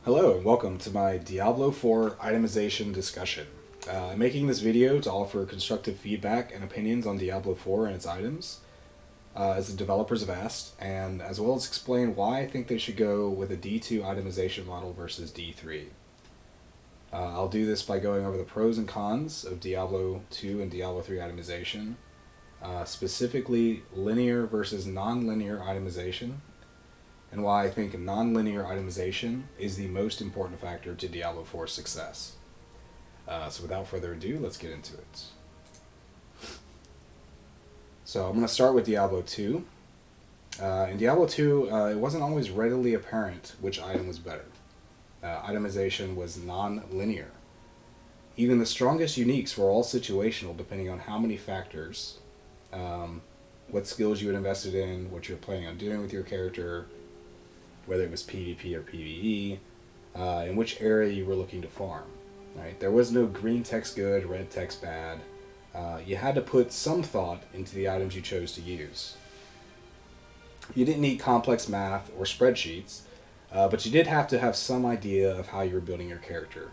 Hello and welcome to my Diablo 4 itemization discussion. I'm making this video to offer constructive feedback and opinions on Diablo 4 and its items, as the developers have asked, and as well as explain why I think they should go with a D2 itemization model versus D3. I'll do this by going over the pros and cons of Diablo 2 and Diablo 3 itemization, specifically linear versus non-linear itemization, and why I think non-linear itemization is the most important factor to Diablo 4's success. So without further ado, let's get into it. So I'm going to start with Diablo 2. In Diablo 2, it wasn't always readily apparent which item was better. Itemization was non-linear. Even the strongest uniques were all situational depending on how many factors, what skills you had invested in, what you were planning on doing with your character, whether it was PvP or PvE, in which area you were looking to farm. Right? There was no green text good, red text bad. You had to put some thought into the items you chose to use. You didn't need complex math or spreadsheets, but you did have to have some idea of how you were building your character.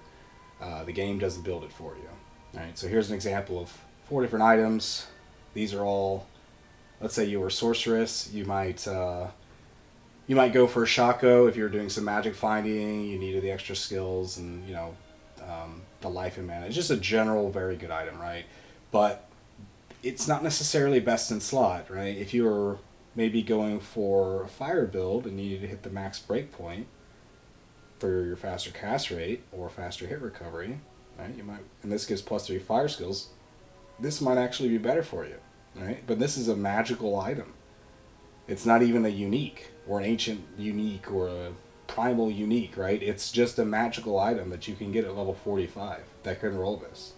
The game doesn't build it for you. Right? So here's an example of 4 different items. These are all, let's say you were a sorceress, you might go for a Shaco if you're doing some magic finding, you needed the extra skills and, the life and mana. It's just a general very good item, right? But it's not necessarily best in slot, right? If you were maybe going for a fire build and you needed to hit the max breakpoint for your faster cast rate or faster hit recovery, right? You might, and this gives +3 fire skills. This might actually be better for you, right? But this is a magical item. It's not even a unique or an ancient unique or a primal unique, right? It's just a magical item that you can get at level 45 that can roll this.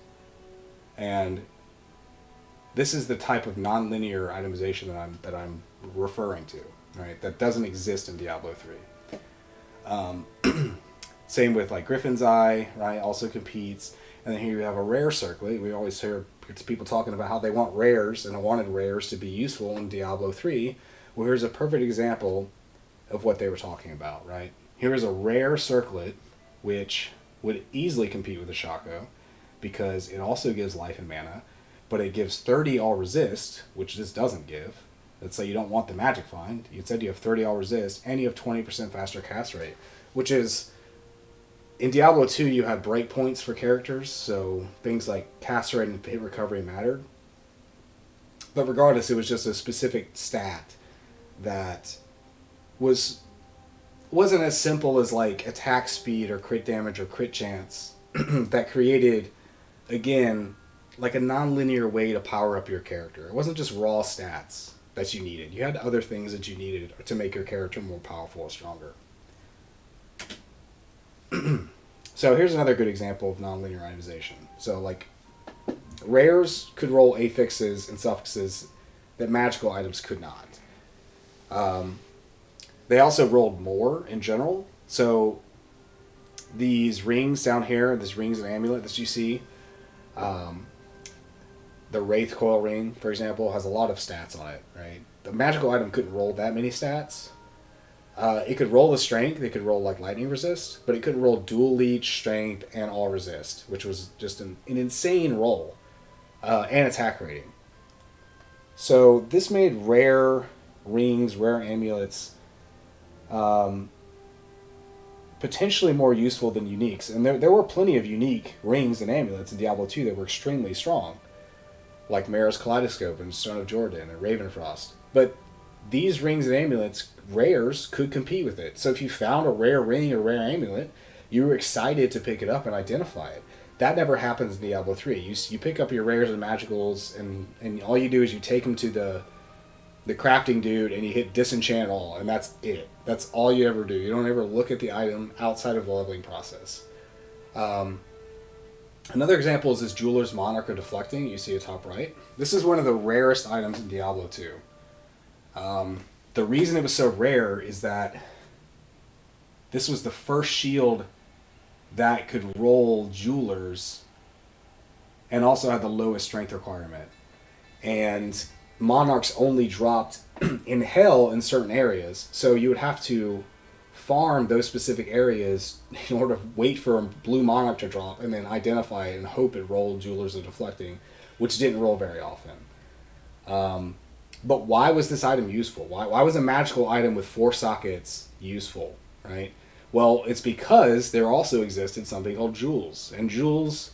And this is the type of non-linear itemization that I'm referring to, right? That doesn't exist in Diablo 3. Same with like Griffin's Eye, right? Also competes. And then here you have a rare circlet. We always hear people talking about how they want rares and wanted rares to be useful in Diablo 3. Well, here's a perfect example of what they were talking about, right? Here is a rare circlet, which would easily compete with a Shaco, because it also gives life and mana, but it gives 30 all resist, which this doesn't give. Let's say you don't want the magic find. You said you have 30 all resist, and you have 20% faster cast rate, which is, in Diablo 2 you had breakpoints for characters, so things like cast rate and hit recovery mattered. But regardless, it was just a specific stat that wasn't as simple as like attack speed or crit damage or crit chance that created, again, like a non-linear way to power up your character. It wasn't just raw stats that you needed. You had other things that you needed to make your character more powerful or stronger. So here's another good example of non-linear itemization. So like rares could roll affixes and suffixes that magical items could not. They also rolled more in general. So these rings down here, this rings and amulet that you see, the Wraith Coil ring, for example, has a lot of stats on it, right? The magical item couldn't roll that many stats. It could roll the strength, it could roll like lightning resist, but it couldn't roll dual leech, strength, and all resist, which was just an insane roll, and attack rating. So this made rare rings, rare amulets, potentially more useful than uniques. And there were plenty of unique rings and amulets in Diablo 2 that were extremely strong, like Mara's Kaleidoscope and Stone of Jordan and Ravenfrost. But these rings and amulets, rares, could compete with it. So if you found a rare ring or rare amulet, you were excited to pick it up and identify it. That never happens in Diablo 3. You pick up your rares and magicals, and all you do is you take them to the crafting dude and you hit disenchant all, and that's it. That's all you ever do. You don't ever look at the item outside of the leveling process. Another example is this Jeweler's Monarch of Deflecting you see at top right. This is one of the rarest items in Diablo 2. The reason it was so rare is that this was the first shield that could roll Jewelers and also had the lowest strength requirement. And Monarchs only dropped in Hell in certain areas, so you would have to farm those specific areas in order to wait for a blue monarch to drop and then identify it and hope it rolled Jewelers of Deflecting, which didn't roll very often. But why was this item useful? Why was a magical item with 4 sockets useful, right? Well, it's because there also existed something called jewels. And jewels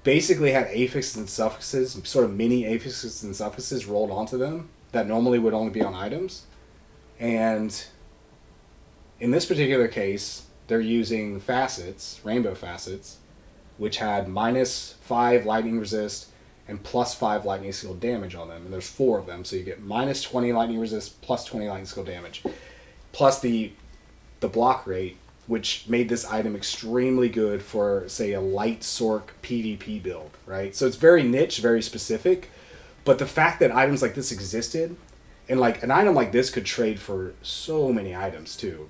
basically had affixes and suffixes, sort of mini affixes and suffixes rolled onto them that normally would only be on items. And in this particular case, they're using facets, rainbow facets, which had -5 lightning resist and +5 lightning skill damage on them. And there's 4 of them, so you get -20 lightning resist, +20 lightning skill damage, plus the block rate, which made this item extremely good for, say, a light Sork PvP build, right? So it's very niche, very specific, but the fact that items like this existed, and like an item like this could trade for so many items too.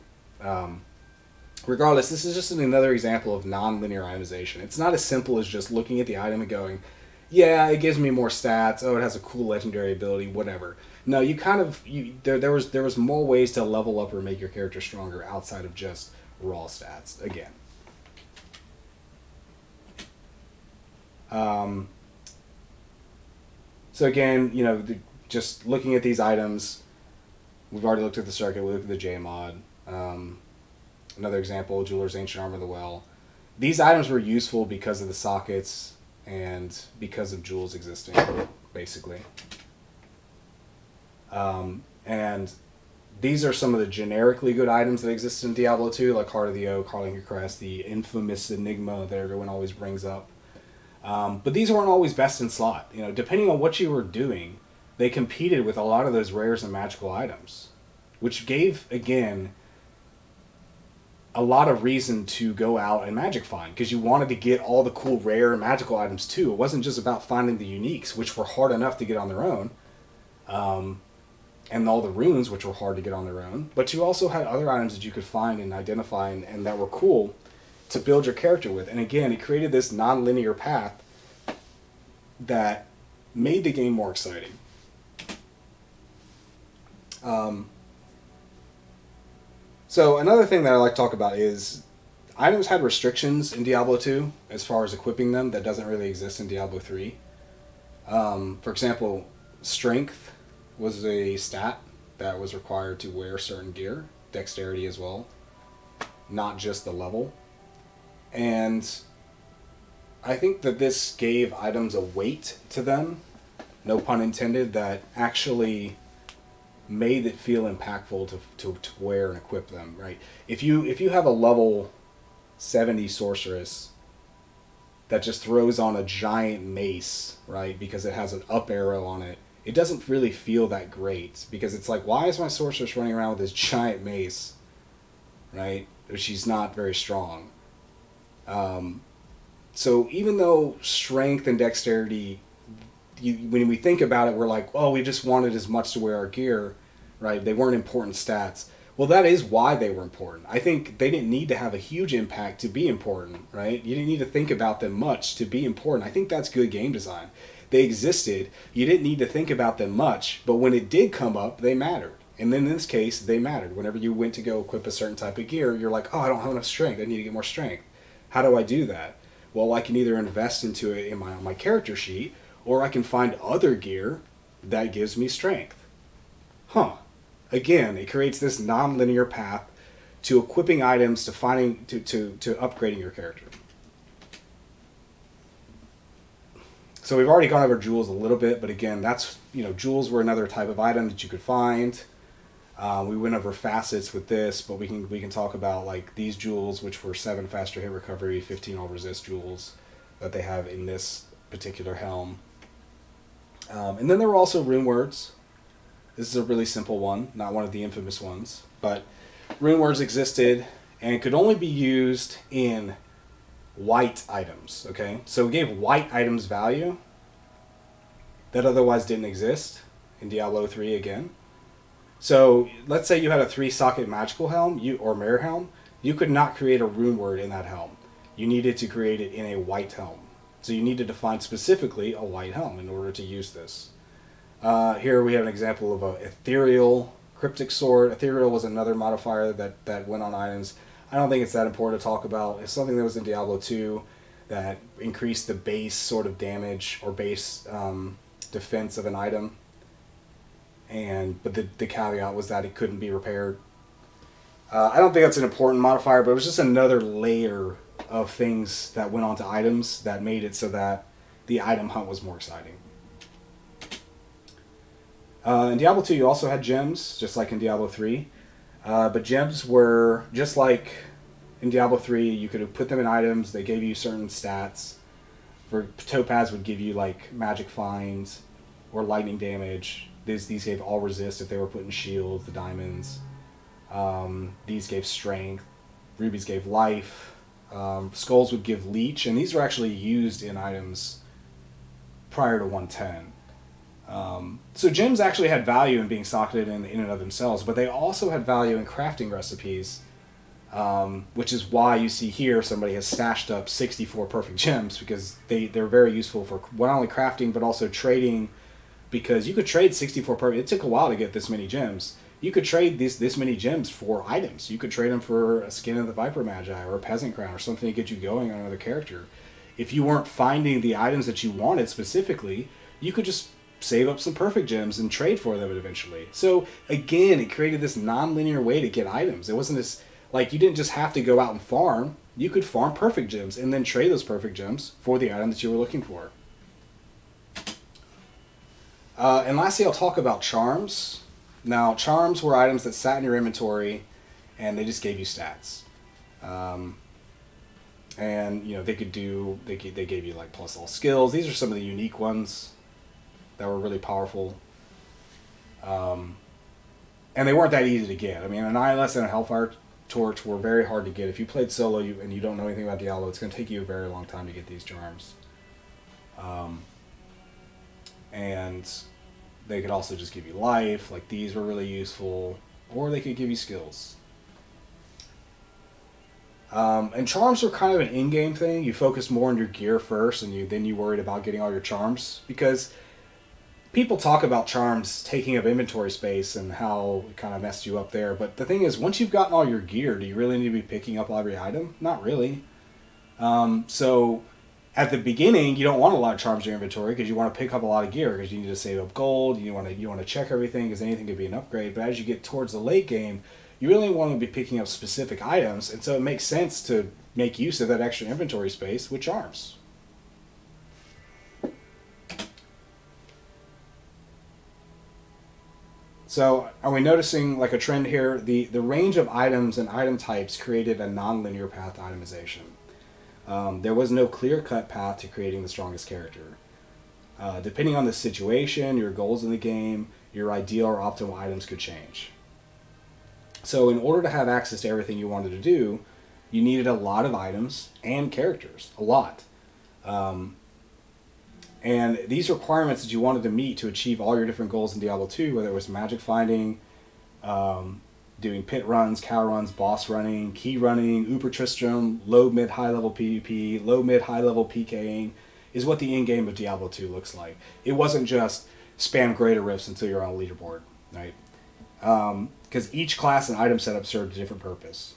Regardless, this is just another example of non-linear itemization. It's not as simple as just looking at the item and going, yeah, it gives me more stats. Oh, it has a cool legendary ability, whatever. No, you kind of there was more ways to level up or make your character stronger outside of just raw stats. Again, so again, just looking at these items, we've already looked at the circuit. We looked at the J mod. Another example, Jeweler's Ancient Armor of the Well. These items were useful because of the sockets and because of jewels existing, basically. And these are some of the generically good items that exist in Diablo 2, like Heart of the Oak, Harlington Crest, the infamous Enigma that everyone always brings up. But these weren't always best in slot. Depending on what you were doing, they competed with a lot of those rares and magical items, which gave, again, a lot of reason to go out and magic find, because you wanted to get all the cool rare and magical items too. It wasn't just about finding the uniques, which were hard enough to get on their own, and all the runes, which were hard to get on their own, but you also had other items that you could find and identify and that were cool to build your character with. And again, it created this non-linear path that made the game more exciting. So another thing that I like to talk about is items had restrictions in Diablo 2 as far as equipping them that doesn't really exist in Diablo 3. For example, strength was a stat that was required to wear certain gear, dexterity as well, not just the level. And I think that this gave items a weight to them, no pun intended, that actually made it feel impactful to wear and equip them, right? If you have a level 70 sorceress that just throws on a giant mace, right, because it has an up arrow on it, it doesn't really feel that great, because it's like, why is my sorceress running around with this giant mace, right? She's not very strong. So even though strength and dexterity, when we think about it, we're like, oh, we just wanted as much to wear our gear, right? They weren't important stats. Well, that is why they were important. I think they didn't need to have a huge impact to be important, right? You didn't need to think about them much to be important. I think that's good game design. They existed. You didn't need to think about them much, but when it did come up, they mattered. And then in this case, they mattered. Whenever you went to go equip a certain type of gear, you're like, oh, I don't have enough strength. I need to get more strength. How do I do that? Well, I can either invest into it on my character sheet, or I can find other gear that gives me strength. Again, it creates this non-linear path to equipping items, to finding, to upgrading your character. So we've already gone over jewels a little bit, but again, that's, jewels were another type of item that you could find. We went over facets with this, but we can talk about like these jewels, which were 7 faster hit recovery, 15 all resist jewels that they have in this particular helm. And then there were also rune words. This is a really simple one, not one of the infamous ones, but rune words existed and could only be used in white items, okay? So we gave white items value that otherwise didn't exist in Diablo 3 again. So let's say you had a 3-socket magical helm or mirror helm, you could not create a rune word in that helm. You needed to create it in a white helm. So you need to define specifically a white helm in order to use this. Here we have an example of an ethereal Cryptic Sword, Ethereal was another modifier that went on items. I don't think it's that important to talk about. It's something that was in Diablo 2 that increased the base sort of damage or base defense of an item. But the caveat was that it couldn't be repaired. I don't think that's an important modifier, but it was just another layer of things that went onto items that made it so that the item hunt was more exciting. In Diablo 2, you also had gems, just like in Diablo 3. But gems were, just like in Diablo 3, you could put them in items. They gave you certain stats. For Topaz would give you like magic finds or lightning damage. These gave all resist if they were put in shields, the diamonds. These gave strength. Rubies gave life. Skulls would give leech. And these were actually used in items prior to 110. So gems actually had value in being socketed in and of themselves, but they also had value in crafting recipes, which is why you see here somebody has stashed up 64 perfect gems, because they're very useful for not only crafting but also trading, because you could trade 64 perfect. It took a while to get this many gems. You could trade this many gems for items. You could trade them for a skin of the Viper Magi or a Peasant Crown or something to get you going on another character. If you weren't finding the items that you wanted specifically, you could just save up some perfect gems and trade for them eventually. So again, it created this non-linear way to get items. It wasn't this, like, you didn't just have to go out and farm. You could farm perfect gems and then trade those perfect gems for the item that you were looking for. And lastly, I'll talk about charms. Now, charms were items that sat in your inventory and they just gave you stats. And you know, they gave you like plus all skills. These are some of the unique ones that were really powerful. And they weren't that easy to get. I mean, an Eyeless and a Hellfire Torch were very hard to get. If you played solo and you don't know anything about Diablo, it's going to take you a very long time to get these charms. And they could also just give you life. Like, these were really useful. Or they could give you skills. And charms were kind of an in-game thing. You focused more on your gear first, and then you worried about getting all your charms. Because people talk about charms taking up inventory space and how it kind of messed you up there. But the thing is, once you've gotten all your gear, do you really need to be picking up every item? Not really. So at the beginning, you don't want a lot of charms in your inventory because you want to pick up a lot of gear because you need to save up gold. You want to check everything because anything could be an upgrade. But as you get towards the late game, you really want to be picking up specific items, and so it makes sense to make use of that extra inventory space with charms. So are we noticing like a trend here? The range of items and item types created a non-linear path to itemization. There was no clear-cut path to creating the strongest character. Depending on the situation, your goals in the game, your ideal or optimal items could change. So in order to have access to everything you wanted to do, you needed a lot of items and characters. A lot. And these requirements that you wanted to meet to achieve all your different goals in Diablo 2, whether it was magic finding, doing pit runs, cow runs, boss running, key running, Uber Tristram, low, mid, high level PvP, low, mid, high level PKing, is what the in-game of Diablo 2 looks like. It wasn't just spam greater rifts until you're on a leaderboard, right? Because each class and item setup served a different purpose.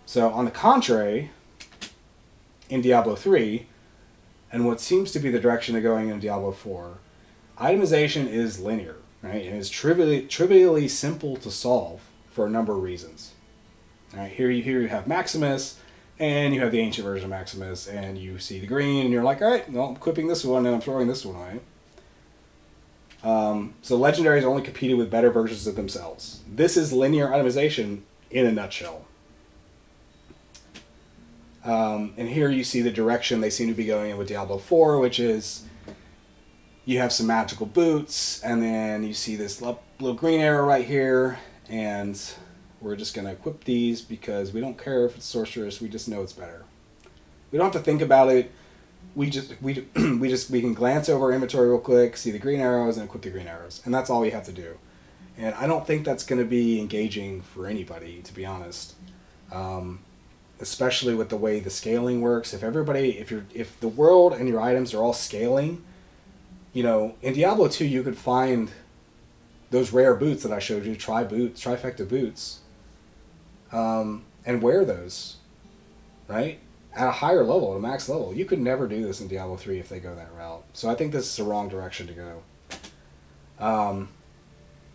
So on the contrary, in Diablo 3, and what seems to be the direction of going in Diablo 4, itemization is linear, right? And it's trivially simple to solve for a number of reasons. All right, here you have Maximus, and you have the ancient version of Maximus, and you see the green, and you're like, all right, well, I'm equipping this one, and I'm throwing this one away. So legendaries only competed with better versions of themselves. This is linear itemization in a nutshell. And here you see the direction they seem to be going in with Diablo 4, which is you have some magical boots, and then you see this little green arrow right here, and we're just going to equip these because we don't care if it's sorceress, we just know it's better. We don't have to think about it. We can glance over our inventory real quick, see the green arrows, and equip the green arrows, and that's all we have to do. And I don't think that's going to be engaging for anybody, to be honest. Especially with the way the scaling works. If the world and your items are all scaling, you know, in Diablo 2 you could find those rare boots that I showed you, trifecta boots, and wear those, right? At a higher level, at a max level. You could never do this in Diablo 3 if they go that route. So I think this is the wrong direction to go.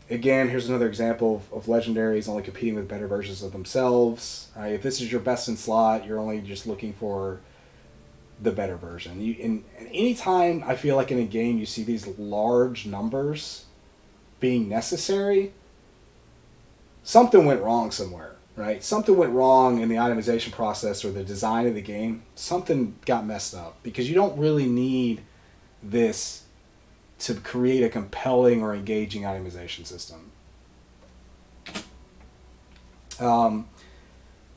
Again, here's another example of legendaries only competing with better versions of themselves. If this is your best in slot, you're only just looking for the better version. And anytime I feel like in a game you see these large numbers being necessary, something went wrong somewhere, right? Something went wrong in the itemization process or the design of the game. Something got messed up because you don't really need this to create a compelling or engaging itemization system. Then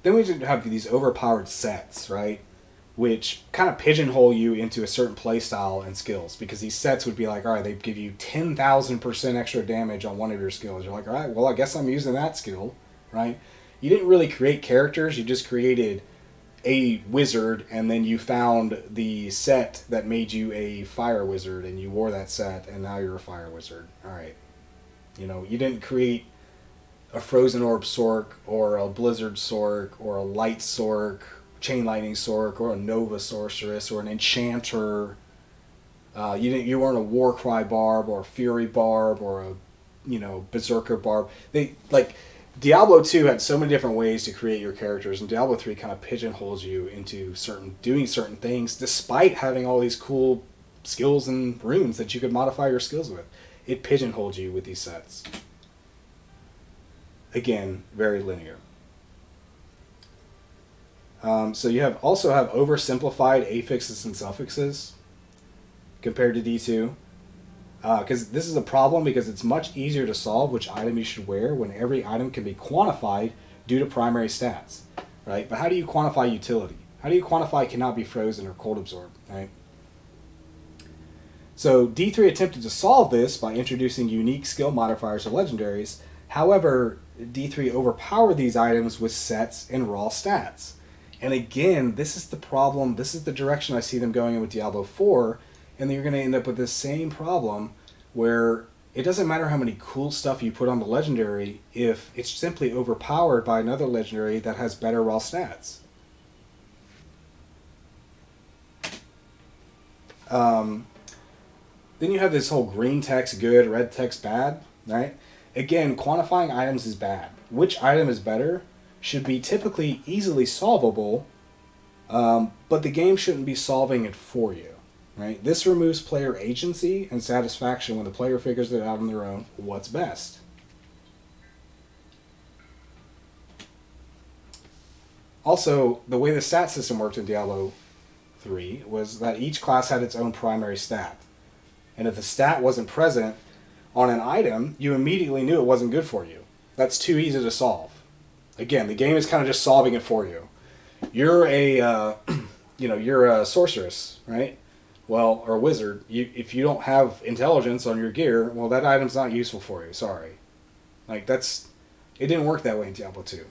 we have these overpowered sets, right? Which kind of pigeonhole you into a certain playstyle and skills, because these sets would be like, all right, they give you 10,000% extra damage on one of your skills. You're like, all right, well, I guess I'm using that skill, right? You didn't really create characters, you just created a wizard, and then you found the set that made you a fire wizard, and you wore that set, and now you're a fire wizard. All right. You know, you didn't create a frozen orb sork, or a blizzard sork, or a light sork, chain lightning sork, or a nova sorceress, or an enchanter. You weren't a warcry barb, or a fury barb, or a berserker barb. Diablo 2 had so many different ways to create your characters, and Diablo 3 kind of pigeonholes you into doing certain things, despite having all these cool skills and runes that you could modify your skills with. It pigeonholed you with these sets. Again, very linear. So you also have oversimplified affixes and suffixes compared to D2. Because this is a problem, because it's much easier to solve which item you should wear when every item can be quantified due to primary stats, right? But how do you quantify utility? How do you quantify cannot be frozen or cold absorbed, right? So D3 attempted to solve this by introducing unique skill modifiers to legendaries. However, D3 overpowered these items with sets and raw stats. And again, this is the problem, this is the direction I see them going in with Diablo 4, and then you're going to end up with this same problem where it doesn't matter how many cool stuff you put on the legendary if it's simply overpowered by another legendary that has better raw stats. Then you have this whole green text good, red text bad, right? Again, quantifying items is bad. Which item is better should be typically easily solvable, but the game shouldn't be solving it for you. Right? This removes player agency and satisfaction when the player figures it out on their own what's best. Also, the way the stat system worked in Diablo 3 was that each class had its own primary stat. And if the stat wasn't present on an item, you immediately knew it wasn't good for you. That's too easy to solve. Again, the game is kind of just solving it for you. You're a sorceress, right? Well, or a wizard, if you don't have intelligence on your gear, well, that item's not useful for you. Sorry. It didn't work that way in Diablo 2.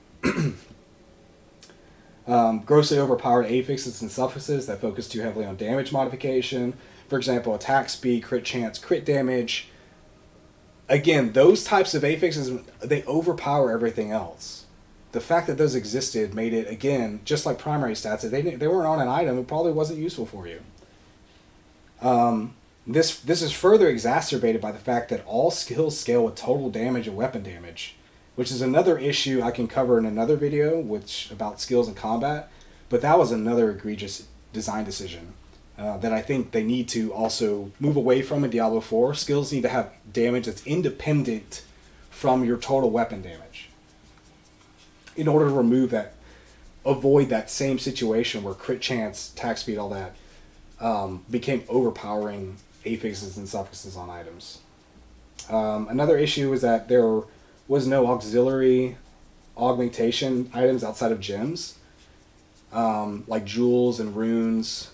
Grossly overpowered affixes and suffixes that focus too heavily on damage modification. For example, attack speed, crit chance, crit damage. Again, those types of affixes, they overpower everything else. The fact that those existed made it, again, just like primary stats, if they weren't on an item, it probably wasn't useful for you. This is further exacerbated by the fact that all skills scale with total damage and weapon damage, which is another issue I can cover in another video about skills in combat, but that was another egregious design decision that I think they need to also move away from in Diablo 4. Skills need to have damage that's independent from your total weapon damage in order to avoid that same situation where crit chance, attack speed, all that became overpowering affixes and suffixes on items. Another issue is that there was no auxiliary augmentation items outside of gems, like jewels and runes.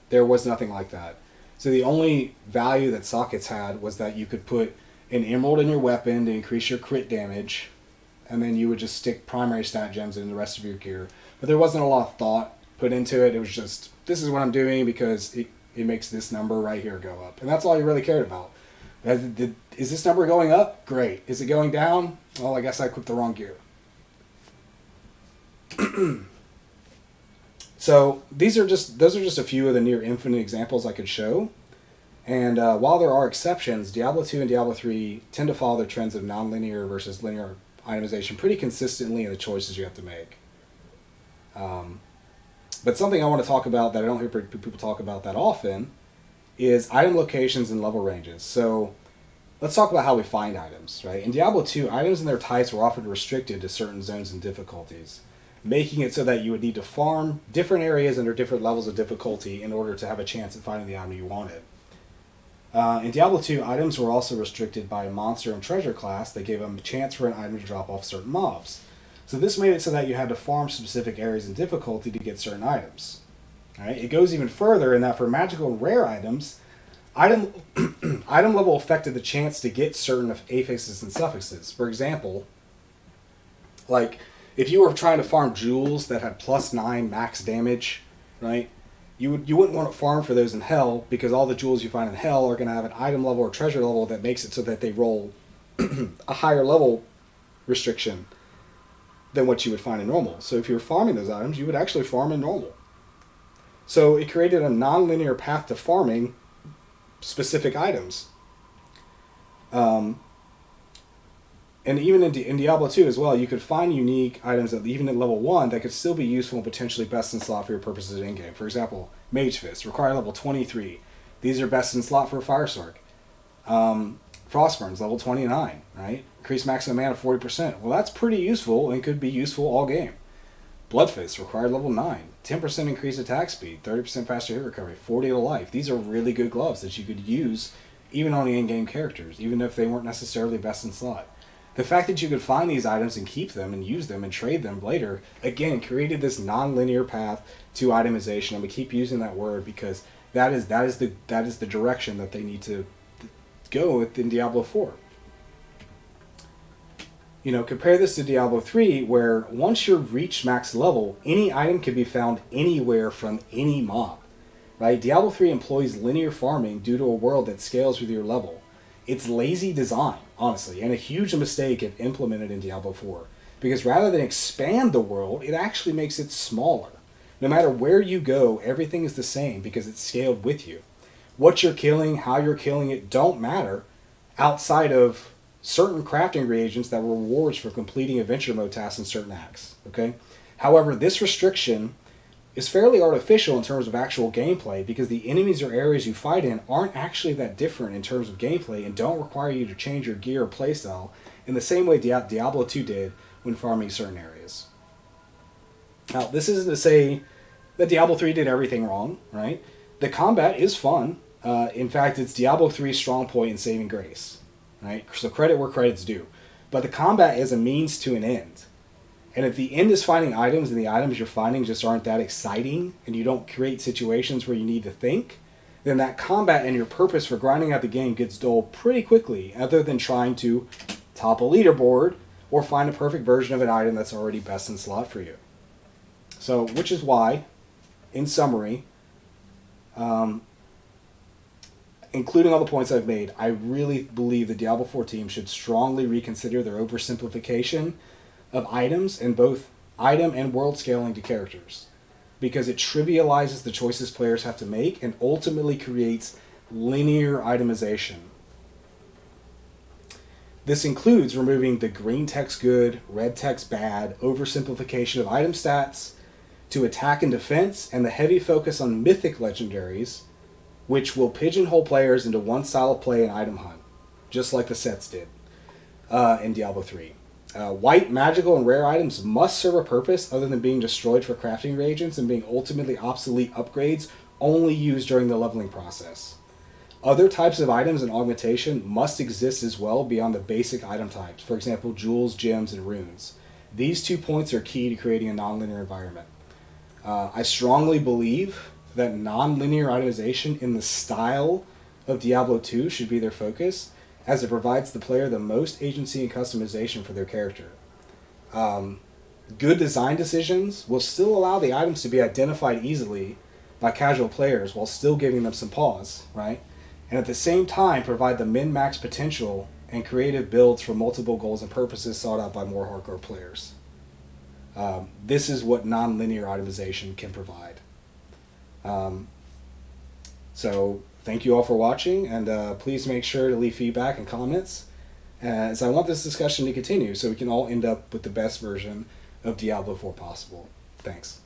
There was nothing like that. So the only value that sockets had was that you could put an emerald in your weapon to increase your crit damage, and then you would just stick primary stat gems in the rest of your gear. But there wasn't a lot of thought put into it. It was just, this is what I'm doing because it makes this number right here go up. And that's all you really cared about. Is this number going up? Great. Is it going down? Well, I guess I equipped the wrong gear. So those are just a few of the near infinite examples I could show. And while there are exceptions, Diablo 2 and Diablo 3 tend to follow the trends of nonlinear versus linear itemization pretty consistently in the choices you have to make. But something I want to talk about that I don't hear people talk about that often is item locations and level ranges. So let's talk about how we find items, right? In Diablo 2, items and their types were often restricted to certain zones and difficulties, making it so that you would need to farm different areas under different levels of difficulty in order to have a chance at finding the item you wanted. In Diablo 2, items were also restricted by a monster and treasure class that gave them a chance for an item to drop off certain mobs. So this made it so that you had to farm specific areas in difficulty to get certain items. All right? It goes even further in that for magical and rare items, item level affected the chance to get certain affixes and suffixes. For example, like if you were trying to farm jewels that had +9 max damage, right? You wouldn't want to farm for those in Hell because all the jewels you find in Hell are going to have an item level or treasure level that makes it so that they roll a higher level restriction than what you would find in normal. So if you were farming those items, you would actually farm in normal. So it created a non-linear path to farming specific items. And even in Diablo 2 as well, you could find unique items that even at level 1 that could still be useful and potentially best in slot for your purposes in-game. For example, Mage Fist, require level 23. These are best in slot for a Fire Sword. Frostburns, level 29, right? Increase maximum mana 40%. Well, that's pretty useful and could be useful all game. Blood Fist, required level 9. 10% increased attack speed, 30% faster hit recovery, 40 to life. These are really good gloves that you could use even on the in-game characters, even if they weren't necessarily best in slot. The fact that you could find these items and keep them and use them and trade them later, again, created this non-linear path to itemization. I'm going to keep using that word because that is the direction that they need to go within Diablo 4. You know, compare this to Diablo 3, where once you've reached max level, any item can be found anywhere from any mob. Right? Diablo 3 employs linear farming due to a world that scales with your level. It's lazy design, honestly, and a huge mistake if implemented in Diablo 4. Because rather than expand the world, it actually makes it smaller. No matter where you go, everything is the same because it's scaled with you. What you're killing, how you're killing it, don't matter outside of certain crafting reagents that were rewards for completing adventure mode tasks in certain acts. Okay? However, this restriction is fairly artificial in terms of actual gameplay because the enemies or areas you fight in aren't actually that different in terms of gameplay and don't require you to change your gear or playstyle in the same way Diablo 2 did when farming certain areas. Now, this isn't to say that Diablo 3 did everything wrong, right? The combat is fun. In fact, it's Diablo 3's strong point in saving grace, right? So credit where credit's due. But the combat is a means to an end. And if the end is finding items and the items you're finding just aren't that exciting and you don't create situations where you need to think, then that combat and your purpose for grinding out the game gets dull pretty quickly, other than trying to top a leaderboard or find a perfect version of an item that's already best in slot for you. So, which is why, in summary, including all the points I've made, I really believe the Diablo 4 team should strongly reconsider their oversimplification of items in both item and world scaling to characters, because it trivializes the choices players have to make and ultimately creates linear itemization. This includes removing the green text good, red text bad oversimplification of item stats to attack and defense, and the heavy focus on mythic legendaries, which will pigeonhole players into one style of play and item hunt, just like the sets did in Diablo 3. White, magical, and rare items must serve a purpose other than being destroyed for crafting reagents and being ultimately obsolete upgrades only used during the leveling process. Other types of items and augmentation must exist as well beyond the basic item types, for example, jewels, gems, and runes. These 2 points are key to creating a non-linear environment. I strongly believe that non-linear itemization in the style of Diablo 2 should be their focus, as it provides the player the most agency and customization for their character. Good design decisions will still allow the items to be identified easily by casual players while still giving them some pause, right? and at the same time provide the min-max potential and creative builds for multiple goals and purposes sought out by more hardcore players. This is what non-linear itemization can provide. So thank you all for watching, and please make sure to leave feedback and comments, as I want this discussion to continue so we can all end up with the best version of Diablo 4 possible. Thanks.